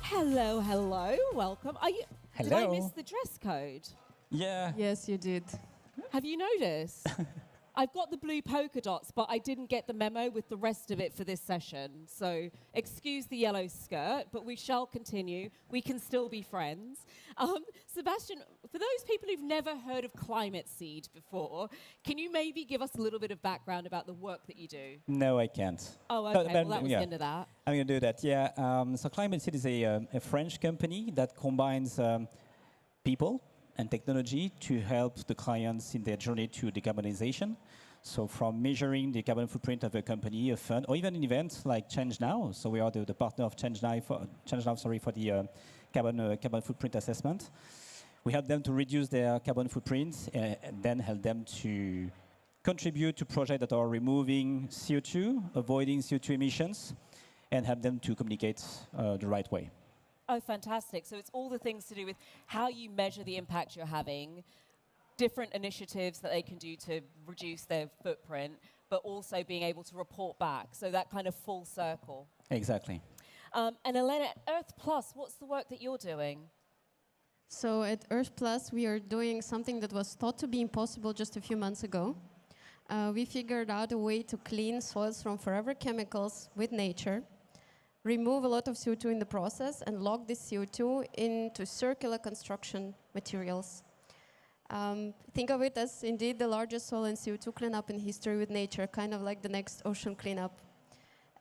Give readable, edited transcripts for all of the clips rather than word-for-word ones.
Hello, hello, welcome. Did I Hello. miss the dress code? Yeah. Yes, you did. Have you noticed? I've got the blue polka dots, but I didn't get the memo with the rest of it for this session. So excuse the yellow skirt, but we shall continue. We can still be friends. Sebastian, for those people who've never heard of Climate Seed before, can you maybe give us a little bit of background about the work that you do? No, I can't. Oh, But- okay. but, Well, that was yeah. the end of that. I'm going to do that. Yeah. So Climate Seed is a French company that combines people and technology to help the clients in their journey to decarbonization. So from measuring the carbon footprint of a company, a fund, or even an event like ChangeNOW. So we are the partner of ChangeNOW for the carbon footprint assessment. We help them to reduce their carbon footprint and then help them to contribute to projects that are removing CO2, avoiding CO2 emissions, and help them to communicate the right way. Oh, fantastic. So it's all the things to do with how you measure the impact you're having, different initiatives that they can do to reduce their footprint, but also being able to report back. So that kind of full circle. Exactly. And Elena, Earth Plus, what's the work that you're doing? So at Earth Plus, we are doing something that was thought to be impossible just a few months ago. We figured out a way to clean soils from forever chemicals with nature, remove a lot of CO2 in the process, and lock this CO2 into circular construction materials. Think of it as indeed the largest soil and CO2 cleanup in history with nature, kind of like the next ocean cleanup.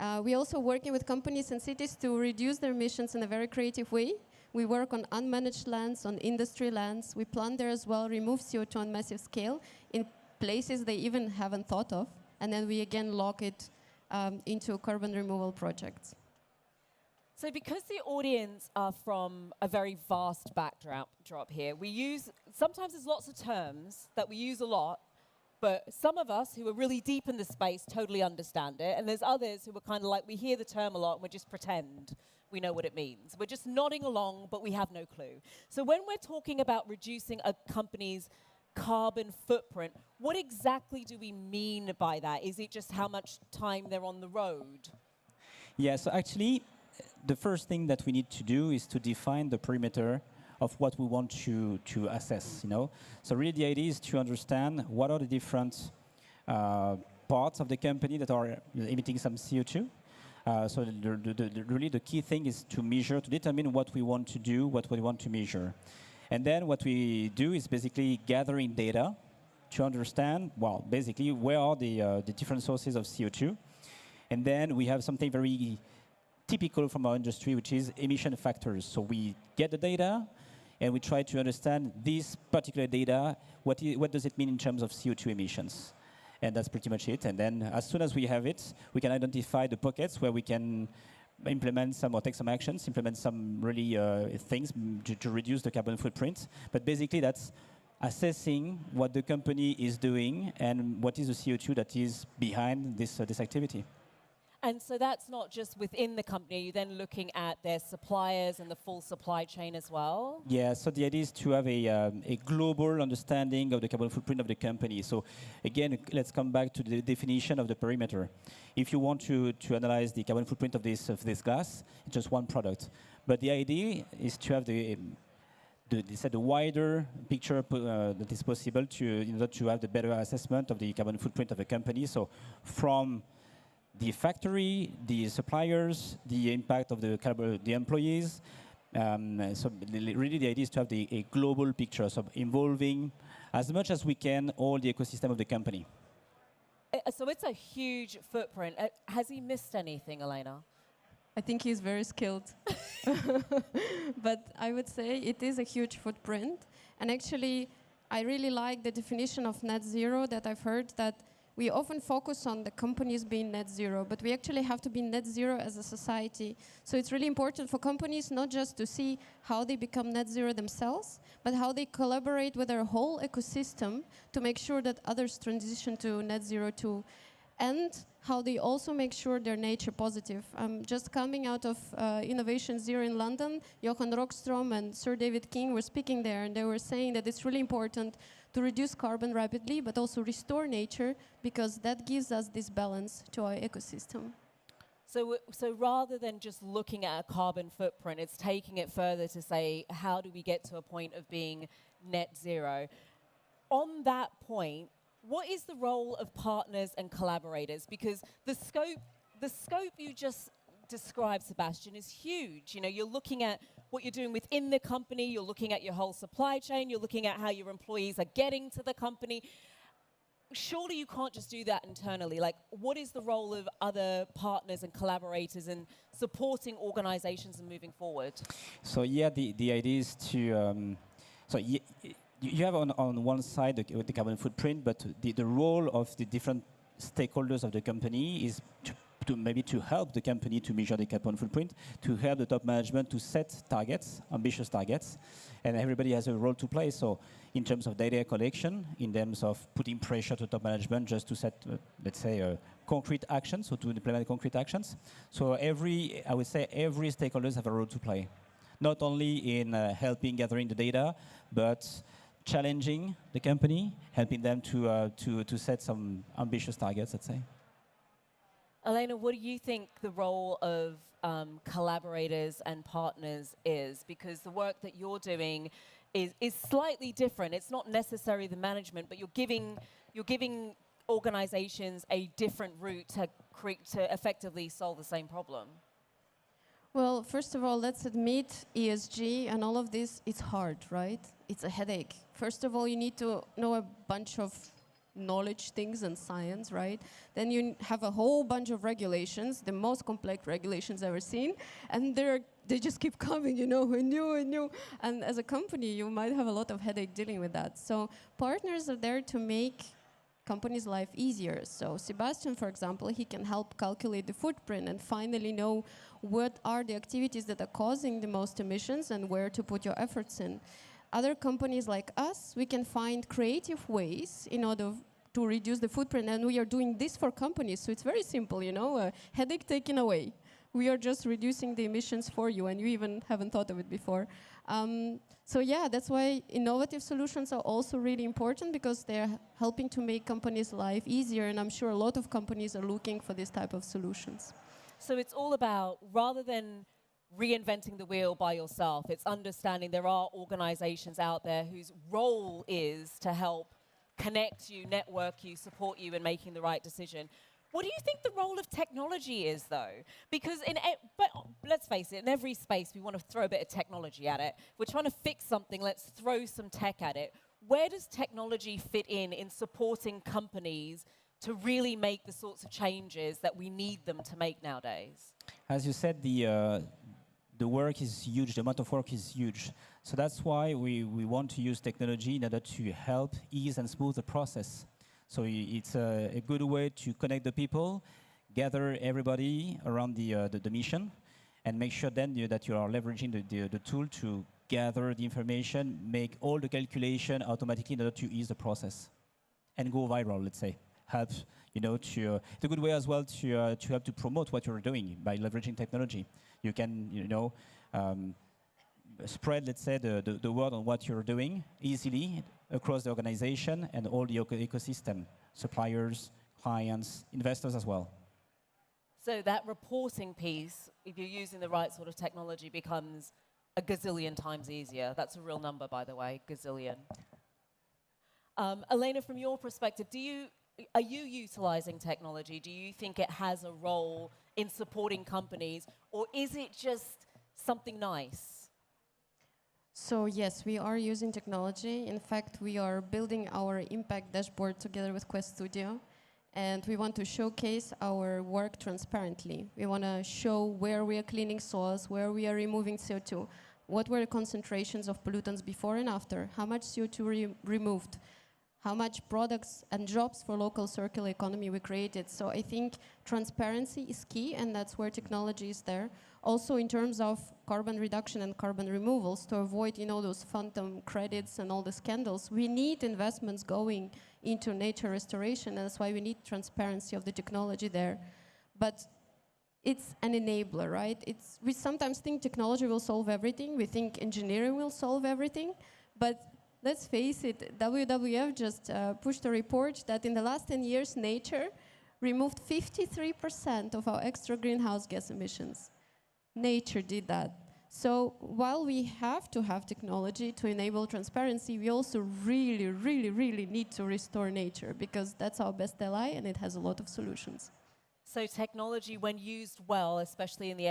We're also working with companies and cities to reduce their emissions in a very creative way. We work on unmanaged lands, on industry lands. We plant there as well, remove CO2 on massive scale in places they even haven't thought of. And then we again lock it into carbon removal projects. So because the audience are from a very vast backdrop here, sometimes there's lots of terms that we use a lot, but some of us who are really deep in the space totally understand it, and there's others who are kind of like, we hear the term a lot and we just pretend we know what it means. We're just nodding along, but we have no clue. So when we're talking about reducing a company's carbon footprint, what exactly do we mean by that? Is it just how much time they're on the road? Yeah, so actually, the first thing that we need to do is to define the perimeter of what we want to assess, So really the idea is to understand what are the different parts of the company that are emitting some CO2. So really the key thing is to measure, to determine what we want to do, what we want to measure. And then what we do is basically gathering data to understand, well, basically where are the different sources of CO2. And then we have something very typical from our industry, which is emission factors. So we get the data, and we try to understand this particular data, what does it mean in terms of CO2 emissions? And that's pretty much it. And then as soon as we have it, we can identify the pockets where we can implement some or take some actions, implement some really things to reduce the carbon footprint. But basically, that's assessing what the company is doing and what is the CO2 that is behind this activity. And so that's not just within the company, you're then looking at their suppliers and the full supply chain as well? Yeah, so the idea is to have a global understanding of the carbon footprint of the company. So again, let's come back to the definition of the perimeter. If you want to analyze the carbon footprint of this glass, it's just one product. But the idea is to have the wider picture that is possible in order to have the better assessment of the carbon footprint of a company. So from the factory, the suppliers, the impact of the employees. So really the idea is to have a global picture, so involving as much as we can all the ecosystem of the company. So it's a huge footprint. Has he missed anything, Elena? I think he's very skilled. But I would say it is a huge footprint. And actually, I really like the definition of net zero that I've heard, that we often focus on the companies being net zero, but we actually have to be net zero as a society. So it's really important for companies not just to see how they become net zero themselves, but how they collaborate with their whole ecosystem to make sure that others transition to net zero too. And how they also make sure they're nature positive. Just coming out of Innovation Zero in London, Johan Rockstrom and Sir David King were speaking there, and they were saying that it's really important to reduce carbon rapidly, but also restore nature, because that gives us this balance to our ecosystem. So rather than just looking at a carbon footprint, it's taking it further to say, how do we get to a point of being net zero? On that point, what is the role of partners and collaborators? Because the scope you just described, Sebastian, is huge. You know, you're looking at what you're doing within the company, you're looking at your whole supply chain, you're looking at how your employees are getting to the company. Surely you can't just do that internally. Like, what is the role of other partners and collaborators in supporting organizations and moving forward? So yeah, the idea is to, you have on one side the carbon footprint, but the role of the different stakeholders of the company is to maybe to help the company to measure the carbon footprint, to help the top management to set targets, ambitious targets, and everybody has a role to play. So in terms of data collection, in terms of putting pressure to top management just to set, let's say, concrete actions, so to implement concrete actions. So I would say every stakeholders have a role to play, not only in helping gathering the data, but challenging the company, helping them to set some ambitious targets, let's say. Elena, what do you think the role of collaborators and partners is? Because the work that you're doing is slightly different. It's not necessarily the management, but you're giving organizations a different route to effectively solve the same problem. Well, first of all, let's admit ESG and all of this, it's hard, right? It's a headache. First of all, you need to know a bunch of knowledge things and science, right? Then you have a whole bunch of regulations, the most complex regulations ever seen, and they just keep coming, you know, and new. And as a company, you might have a lot of headache dealing with that. So partners are there to make companies' life easier. So Sebastian, for example, he can help calculate the footprint and finally know what are the activities that are causing the most emissions and where to put your efforts in. Other companies like us, we can find creative ways in order to reduce the footprint, and we are doing this for companies, so it's very simple, you know, headache taken away. We are just reducing the emissions for you, and you even haven't thought of it before. So yeah, that's why innovative solutions are also really important, because they're helping to make companies' life easier, and I'm sure a lot of companies are looking for this type of solutions. So it's all about, rather than reinventing the wheel by yourself, it's understanding there are organizations out there whose role is to help connect you, network you, support you in making the right decision. What do you think the role of technology is, though? Because but let's face it, in every space we want to throw a bit of technology at it. We're trying to fix something, let's throw some tech at it. Where does technology fit in supporting companies to really make the sorts of changes that we need them to make nowadays? As you said, the work is huge, the amount of work is huge. So that's why we want to use technology in order to help ease and smooth the process. So it's a good way to connect the people, gather everybody around the mission, and make sure then that you are leveraging the tool to gather the information, make all the calculation automatically in order to ease the process and go viral, let's say. Help, you know, it's a good way as well to help to promote what you're doing by leveraging technology. You can, you know, spread, let's say, the word on what you're doing easily across the organization and all the ecosystem, suppliers, clients, investors as well. So that reporting piece, if you're using the right sort of technology, becomes a gazillion times easier. That's a real number, by the way, gazillion. Elena, from your perspective, are you utilizing technology? Do you think it has a role in supporting companies, or is it just something nice? So yes, we are using technology. In fact, we are building our impact dashboard together with Quest Studio, and we want to showcase our work transparently. We want to show where we are cleaning soils, where we are removing CO2, what were the concentrations of pollutants before and after, how much CO2 removed, how much products and jobs for local circular economy we created. So I think transparency is key, and that's where technology is there. Also in terms of carbon reduction and carbon removals, to avoid, you know, those phantom credits and all the scandals, we need investments going into nature restoration, and that's why we need transparency of the technology there. But it's an enabler, right? We sometimes think technology will solve everything. We think engineering will solve everything, but let's face it, WWF just pushed a report that in the last 10 years, nature removed 53% of our extra greenhouse gas emissions. Nature did that. So while we have to have technology to enable transparency, we also really, really, really need to restore nature, because that's our best ally and it has a lot of solutions. So technology, when used well, especially in the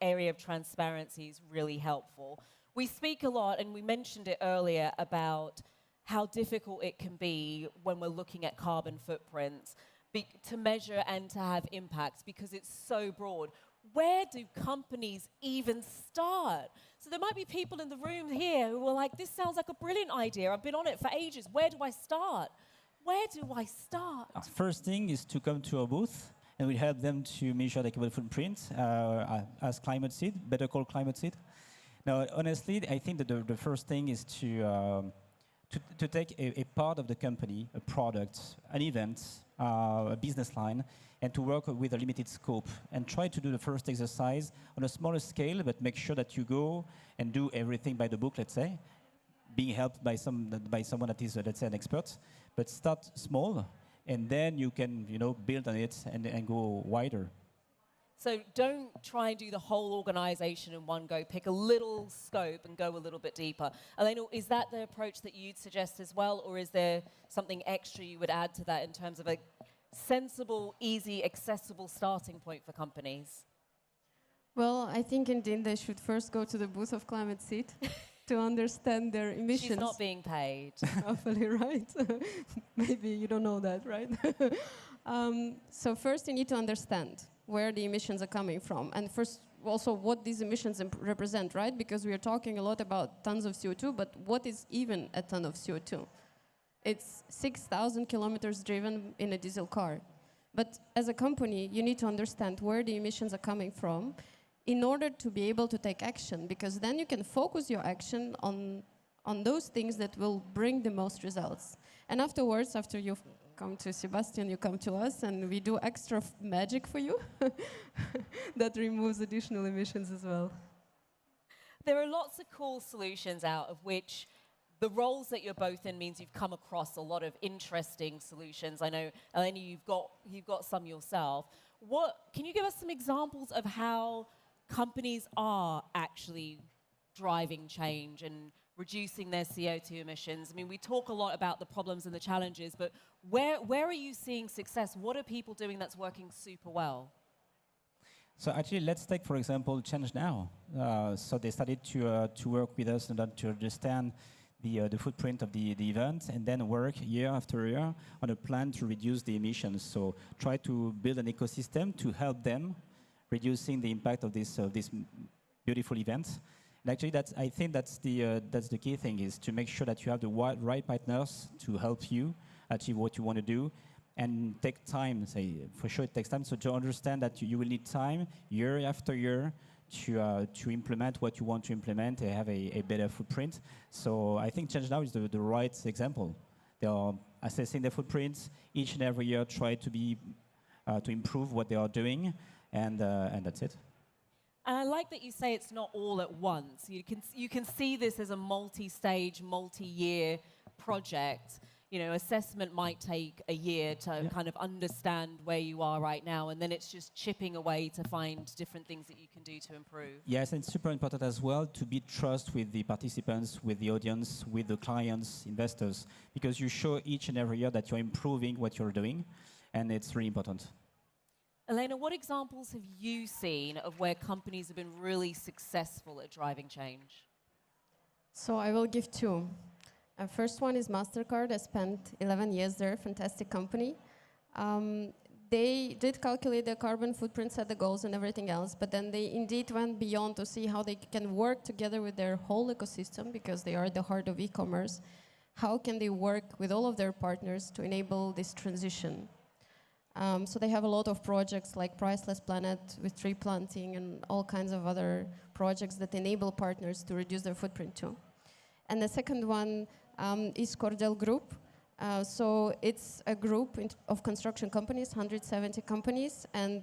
area of transparency, is really helpful. We speak a lot, and we mentioned it earlier, about how difficult it can be when we're looking at carbon footprints to measure and to have impacts, because it's so broad. Where do companies even start? So there might be people in the room here who are like, this sounds like a brilliant idea. I've been on it for ages. Where do I start? Where do I start? First thing is to come to our booth, and we help them to measure the carbon footprint as Climate Seed, better called Climate Seed. Now, honestly, I think that the first thing is to take a part of the company, a product, an event, a business line, and to work with a limited scope and try to do the first exercise on a smaller scale, but make sure that you go and do everything by the book, let's say, being helped by someone that is, let's say, an expert. But start small, and then you can, build on it and go wider. So don't try and do the whole organization in one go. Pick a little scope and go a little bit deeper. Elena, is that the approach that you'd suggest as well, or is there something extra you would add to that in terms of a sensible, easy, accessible starting point for companies? Well, I think indeed they should first go to the booth of Climate Seed to understand their emissions. She's not being paid. Hopefully, right? Maybe you don't know that, right? So first you need to understand where the emissions are coming from, and first also what these emissions represent, right? Because we are talking a lot about tons of CO2, but what is even a ton of CO2? It's 6,000 kilometers driven in a diesel car. But as a company, you need to understand where the emissions are coming from in order to be able to take action, because then you can focus your action on those things that will bring the most results. And afterwards, after you've come to Sebastian, you come to us, and we do extra magic for you that removes additional emissions as well. There are lots of cool solutions out of which the roles that you're both in means you've come across a lot of interesting solutions. I know, Elena, you've got some yourself. Can you give us some examples of how companies are actually driving change and reducing their CO2 emissions? I mean, we talk a lot about the problems and the challenges, but where are you seeing success? What are people doing that's working super well? So actually, let's take, for example, ChangeNOW. So they started to work with us and to understand the footprint of the event, and then work year after year on a plan to reduce the emissions. So try to build an ecosystem to help them reducing the impact of this beautiful event. And actually, I think that's the key thing, is to make sure that you have the right partners to help you achieve what you want to do, and take time. For sure, it takes time. So to understand that you will need time year after year to implement what you want to implement and have a better footprint. So I think ChangeNOW is the right example. They are assessing their footprints each and every year, try to improve what they are doing, and that's it. And I like that you say it's not all at once. You can see this as a multi-stage, multi-year project. Assessment might take a year to kind of understand where you are right now, and then it's just chipping away to find different things that you can do to improve. Yes, and it's super important as well to build trust with the participants, with the audience, with the clients, investors, because you show each and every year that you're improving what you're doing, and it's really important. Elena, what examples have you seen of where companies have been really successful at driving change? So I will give two. First one is MasterCard. I spent 11 years there, fantastic company. They did calculate their carbon footprint, set the goals and everything else, but then they indeed went beyond to see how they can work together with their whole ecosystem, because they are at the heart of e-commerce. How can they work with all of their partners to enable this transition? So they have a lot of projects like Priceless Planet with tree planting and all kinds of other projects that enable partners to reduce their footprint too. And the second one is Cordel Group. So it's a group of construction companies, 170 companies, and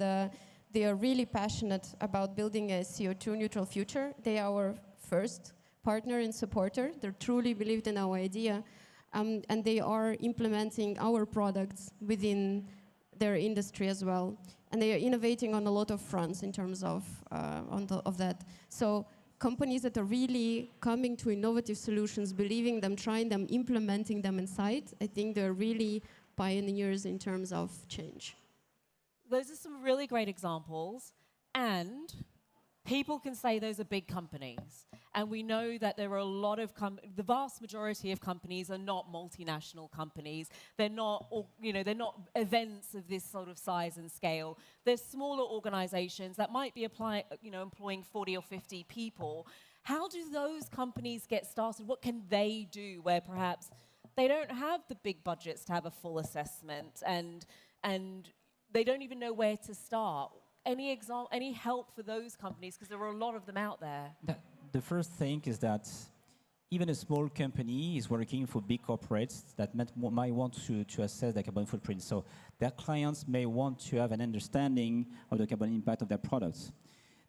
they are really passionate about building a CO2 neutral future. They are our first partner and supporter. They truly believed in our idea, and they are implementing our products within their industry as well. And they are innovating on a lot of fronts in terms of, of that. So companies that are really coming to innovative solutions, believing them, trying them, implementing them inside, I think they're really pioneers in terms of change. Those are some really great examples, and people can say those are big companies. And we know that there are a lot of, the vast majority of companies are not multinational companies. They're not, they're not events of this sort of size and scale. They're smaller organizations that might be employing 40 or 50 people. How do those companies get started? What can they do where perhaps they don't have the big budgets to have a full assessment and they don't even know where to start? Any help for those companies? Because there are a lot of them out there. The first thing is that even a small company is working for big corporates that might want to assess their carbon footprint. So their clients may want to have an understanding of the carbon impact of their products.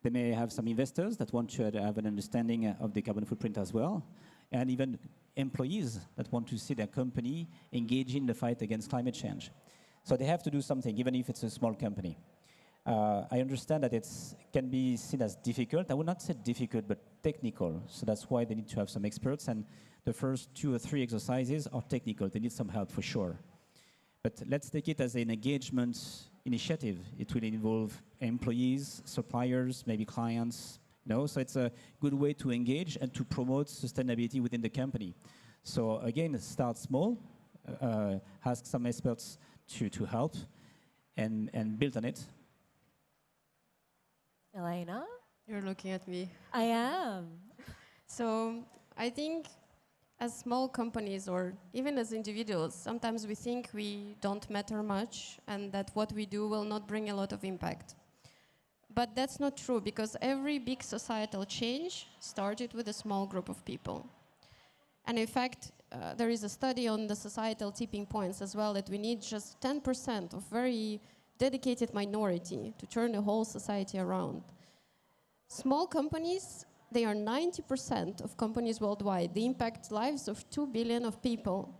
They may have some investors that want to have an understanding of the carbon footprint as well, and even employees that want to see their company engage in the fight against climate change. So they have to do something, even if it's a small company. I understand that it can be seen as difficult. I would not say difficult, but technical. So that's why they need to have some experts. And the first 2 or 3 exercises are technical. They need some help for sure. But let's take it as an engagement initiative. It will involve employees, suppliers, maybe clients. So it's a good way to engage and to promote sustainability within the company. So again, start small, ask some experts to help, and build on it. Elena? You're looking at me. I am. So I think as small companies or even as individuals, sometimes we think we don't matter much and that what we do will not bring a lot of impact. But that's not true, because every big societal change started with a small group of people. And in fact, there is a study on the societal tipping points as well, that we need just 10% of very dedicated minority to turn the whole society around. Small companies, they are 90% of companies worldwide. They impact lives of 2 billion of people.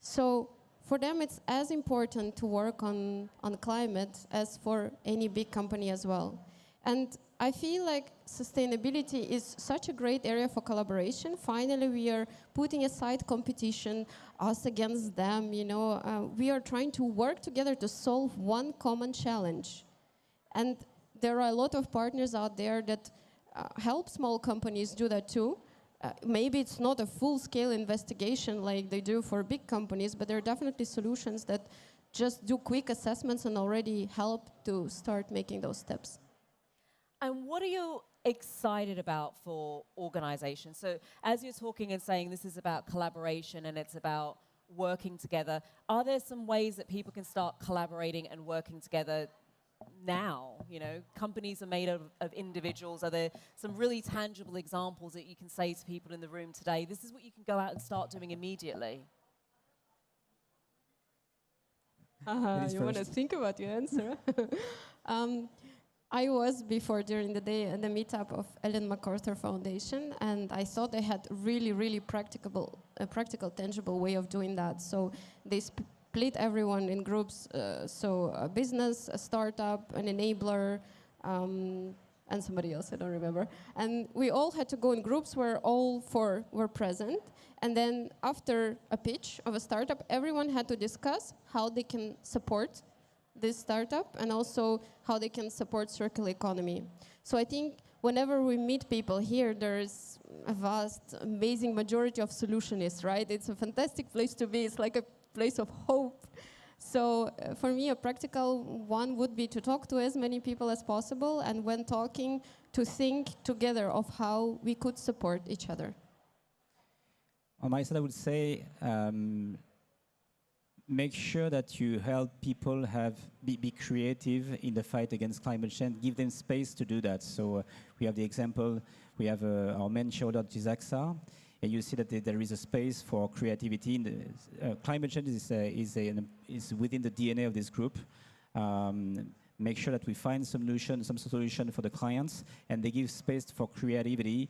So for them, it's as important to work on climate as for any big company as well. And I feel like sustainability is such a great area for collaboration. Finally, we are putting aside competition, us against them, we are trying to work together to solve one common challenge. And there are a lot of partners out there that help small companies do that too. Maybe it's not a full-scale investigation like they do for big companies, but there are definitely solutions that just do quick assessments and already help to start making those steps. And what are you excited about for organizations? So as you're talking and saying this is about collaboration and it's about working together, are there some ways that people can start collaborating and working together now? Companies are made of individuals. Are there some really tangible examples that you can say to people in the room today, this is what you can go out and start doing immediately? You want to think about your answer? I was before during the day at the meetup of Ellen MacArthur Foundation, and I thought they had really, really practical, tangible way of doing that. So they split everyone in groups, so a business, a startup, an enabler, and somebody else, I don't remember. And we all had to go in groups where all 4 were present. And then after a pitch of a startup, everyone had to discuss how they can support this startup and also how they can support circular economy. So I think whenever we meet people here, there's a vast, amazing majority of solutionists, right? It's a fantastic place to be. It's like a place of hope. So for me, a practical one would be to talk to as many people as possible, and when talking, to think together of how we could support each other. On my side, I would say make sure that you help people be creative in the fight against climate change. Give them space to do that. So we have the example, we have our main shareholder, Gisaxa, and you see that there is a space for creativity. In the, climate change is within the DNA of this group. Make sure that we find some solution for the clients, and they give space for creativity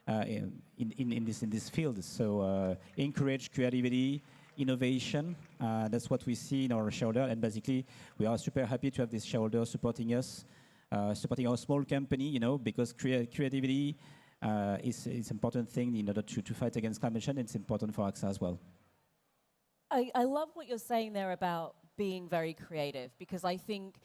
in this field. So encourage creativity, innovation. That's what we see in our shareholder, and basically we are super happy to have this shareholder supporting us, supporting our small company, because creativity is an important thing in order to fight against climate change. It's important for AXA as well. I love what you're saying there about being very creative, because I think,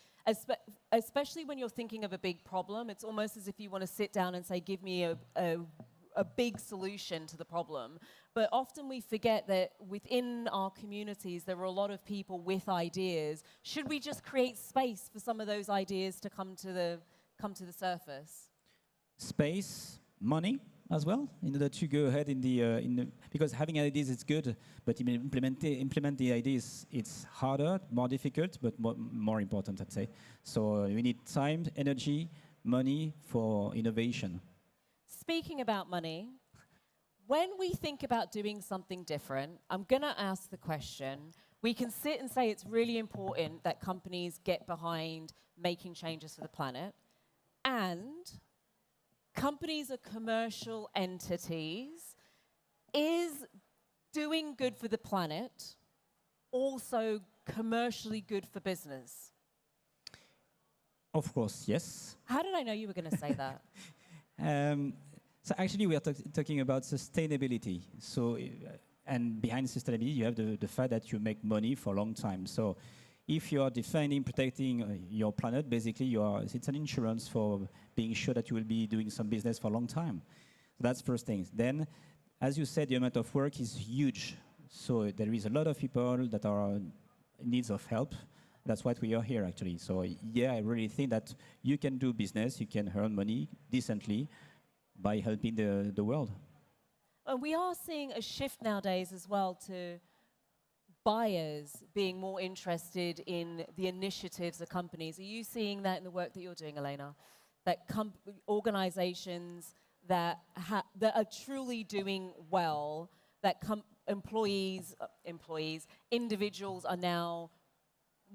especially when you're thinking of a big problem, it's almost as if you want to sit down and say, give me a big solution to the problem. But often we forget that within our communities, there are a lot of people with ideas. Should we just create space for some of those ideas to come to the surface? Space, money as well, in order to go ahead because having ideas is good, but implement the ideas, it's harder, more difficult, but more important, I'd say. So we need time, energy, money for innovation. Speaking about money, when we think about doing something different, I'm going to ask the question, we can sit and say it's really important that companies get behind making changes for the planet, and companies are commercial entities. Is doing good for the planet also commercially good for business? Of course, yes. How did I know you were going to say that? So actually, we are talking about sustainability. So, and behind sustainability, you have the fact that you make money for a long time. So, if you are defending, protecting your planet, basically, it's an insurance for being sure that you will be doing some business for a long time. So that's first thing. Then, as you said, the amount of work is huge. So there is a lot of people that are in need of help. That's why we are here, actually. So yeah, I really think that you can do business, you can earn money decently by helping the world. And we are seeing a shift nowadays as well to buyers being more interested in the initiatives of companies. Are you seeing that in the work that you're doing, Elena? That organizations that are truly doing well, that individuals are now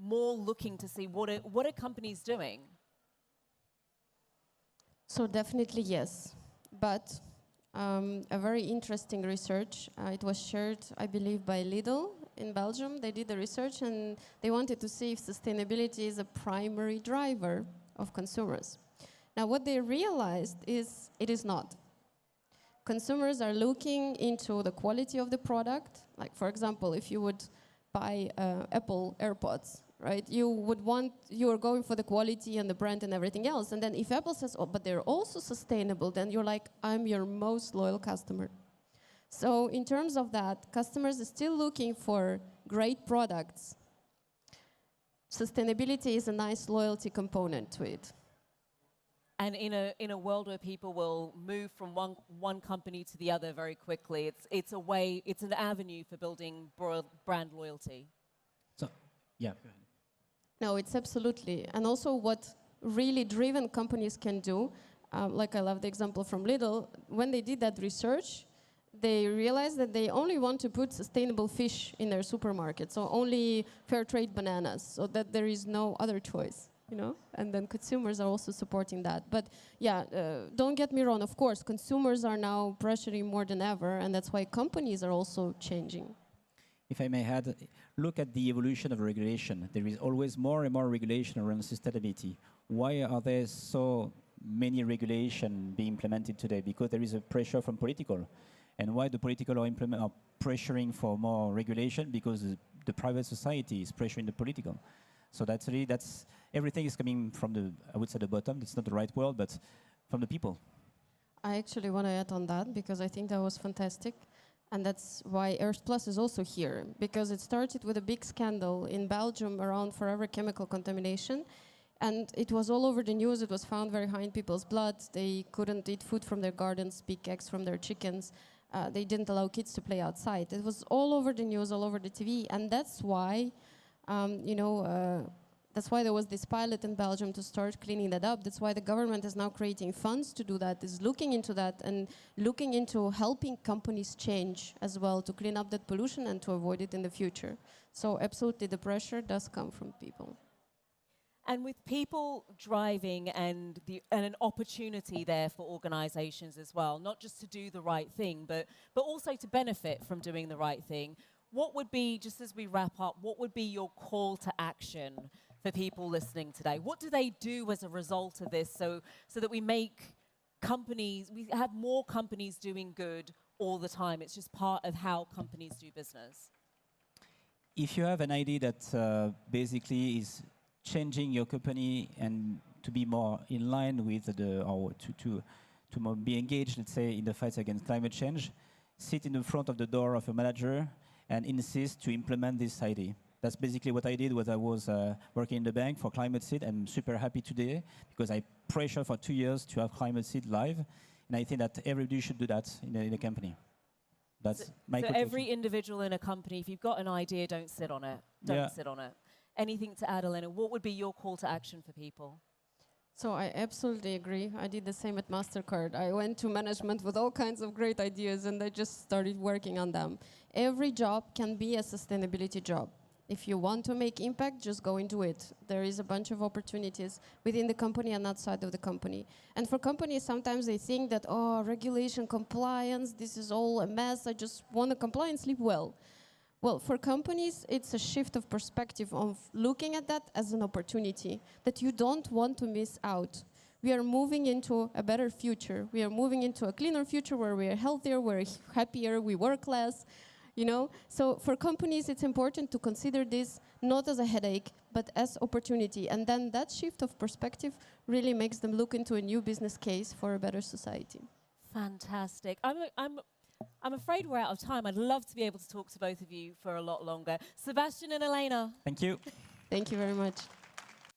more looking to see what are companies doing? So definitely yes, but a very interesting research, it was shared, I believe, by Lidl in Belgium. They did the research and they wanted to see if sustainability is a primary driver of consumers. Now what they realized is it is not. Consumers are looking into the quality of the product. Like for example, if you would buy Apple AirPods, right? You are going for the quality and the brand and everything else. And then if Apple says, oh, but they're also sustainable, then you're like, I'm your most loyal customer. So in terms of that, customers are still looking for great products. Sustainability is a nice loyalty component to it. And in a world where people will move from one company to the other very quickly, it's an avenue for building brand loyalty. So, yeah. Go ahead. No, it's absolutely. And also what really driven companies can do, like I love the example from Lidl, when they did that research, they realized that they only want to put sustainable fish in their supermarket, so only fair trade bananas, so that there is no other choice, and then consumers are also supporting that. But yeah, don't get me wrong, of course, consumers are now pressuring more than ever, and that's why companies are also changing. If I may add, look at the evolution of regulation. There is always more and more regulation around sustainability. Why are there so many regulations being implemented today? Because there is a pressure from political. And why the political are pressuring for more regulation? Because the private society is pressuring the political. So that's everything is coming from I would say the bottom. That's not the right word, but from the people. I actually want to add on that because I think that was fantastic. And that's why Earth Plus is also here, because it started with a big scandal in Belgium around forever chemical contamination. And it was all over the news. It was found very high in people's blood. They couldn't eat food from their gardens, pick eggs from their chickens. They didn't allow kids to play outside. It was all over the news, all over the TV. And that's why, that's why there was this pilot in Belgium to start cleaning that up. That's why the government is now creating funds to do that, is looking into that and looking into helping companies change as well to clean up that pollution and to avoid it in the future. So absolutely, the pressure does come from people. And with people driving and an opportunity there for organizations as well, not just to do the right thing, but also to benefit from doing the right thing, what would be, just as we wrap up, what would be your call to action for people listening today? What do they do as a result of this so that we have more companies doing good all the time? It's just part of how companies do business. If you have an idea that basically is changing your company and to be more in line with to be engaged, let's say, in the fight against climate change, sit in the front of the door of a manager and insist to implement this idea. That's basically what I did when I was working in the bank for Climate Seed. I'm super happy today because I pressured for 2 years to have Climate Seed live, and I think that everybody should do that in a company. That's my So every individual in a company, if you've got an idea, don't sit on it. Don't sit on it. Anything to add, Elena? What would be your call to action for people? So I absolutely agree. I did the same at MasterCard. I went to management with all kinds of great ideas and I just started working on them. Every job can be a sustainability job. If you want to make impact, just go into it. There is a bunch of opportunities within the company and outside of the company. And for companies, sometimes they think that, oh, regulation, compliance, this is all a mess. I just want to comply and sleep well. Well, for companies, it's a shift of perspective of looking at that as an opportunity that you don't want to miss out. We are moving into a better future. We are moving into a cleaner future where we are healthier, we're happier, we work less. So for companies, it's important to consider this not as a headache, but as opportunity. And then that shift of perspective really makes them look into a new business case for a better society. Fantastic. I'm afraid we're out of time. I'd love to be able to talk to both of you for a lot longer. Sebastian and Elena. Thank you. Thank you very much.